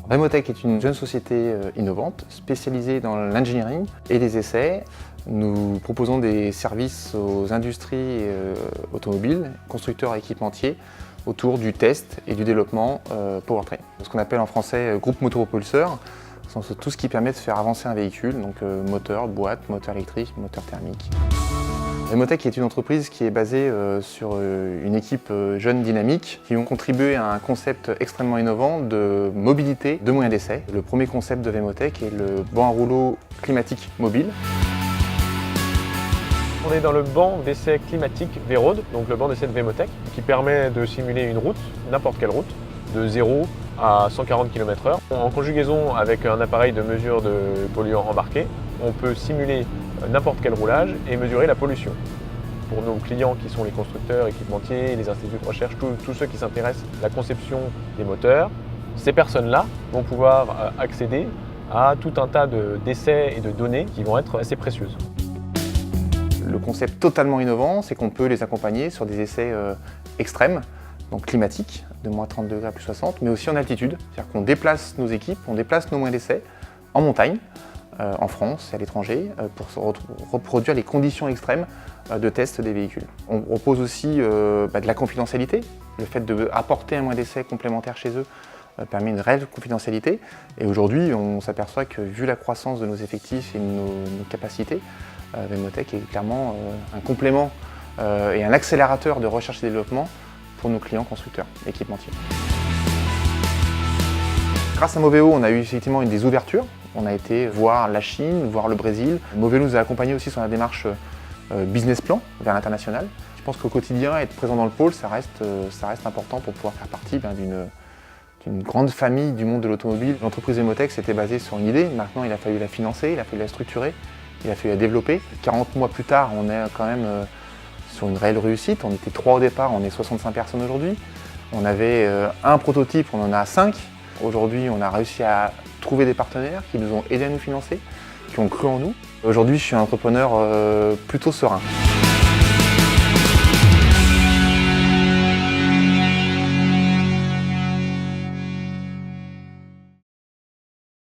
Vemotech est une jeune société innovante, spécialisée dans l'engineering et les essais. Nous proposons des services aux industries automobiles, constructeurs et équipementiers, autour du test et du développement powertrain. Ce qu'on appelle en français groupe motoropulseur, c'est tout ce qui permet de faire avancer un véhicule, donc moteur, boîte, moteur électrique, moteur thermique. Vemotech est une entreprise qui est basée sur une équipe jeune dynamique qui ont contribué à un concept extrêmement innovant de mobilité de moyens d'essai. Le premier concept de Vemotech est le banc à rouleau climatique mobile. On est dans le banc d'essai climatique V-Road, donc le banc d'essai de Vemotech, qui permet de simuler une route, n'importe quelle route, de 0 à 140 km/h. En conjugaison avec un appareil de mesure de polluants embarqué, on peut simuler n'importe quel roulage et mesurer la pollution. Pour nos clients qui sont les constructeurs, équipementiers, les instituts de recherche, tous ceux qui s'intéressent à la conception des moteurs, ces personnes-là vont pouvoir accéder à tout un tas d'essais et de données qui vont être assez précieuses. Le concept totalement innovant, c'est qu'on peut les accompagner sur des essais extrêmes, donc climatiques, de moins 30 degrés à plus 60, mais aussi en altitude. C'est-à-dire qu'on déplace nos équipes, on déplace nos moyens d'essai en montagne, en France et à l'étranger, pour reproduire les conditions extrêmes de test des véhicules. On propose aussi de la confidentialité. Le fait d'apporter un moyen d'essai complémentaire chez eux permet une réelle confidentialité. Et aujourd'hui, on s'aperçoit que vu la croissance de nos effectifs et de nos capacités, Vemotech est clairement un complément et un accélérateur de recherche et développement pour nos clients constructeurs et équipementiers. Grâce à Moveo, on a eu effectivement des ouvertures. On a été voir la Chine, voir le Brésil. Moveo nous a accompagnés aussi sur la démarche business plan vers l'international. Je pense qu'au quotidien, être présent dans le pôle, ça reste important pour pouvoir faire partie d'une grande famille du monde de l'automobile. L'entreprise Vemotech s'était basée sur une idée. Maintenant, il a fallu la financer, il a fallu la structurer, il a fallu la développer. 40 mois plus tard, on est quand même sur une réelle réussite. On était 3 au départ, on est 65 personnes aujourd'hui. On avait un prototype, on en a 5. Aujourd'hui, on a réussi à trouver des partenaires qui nous ont aidés à nous financer, qui ont cru en nous. Aujourd'hui, je suis un entrepreneur plutôt serein.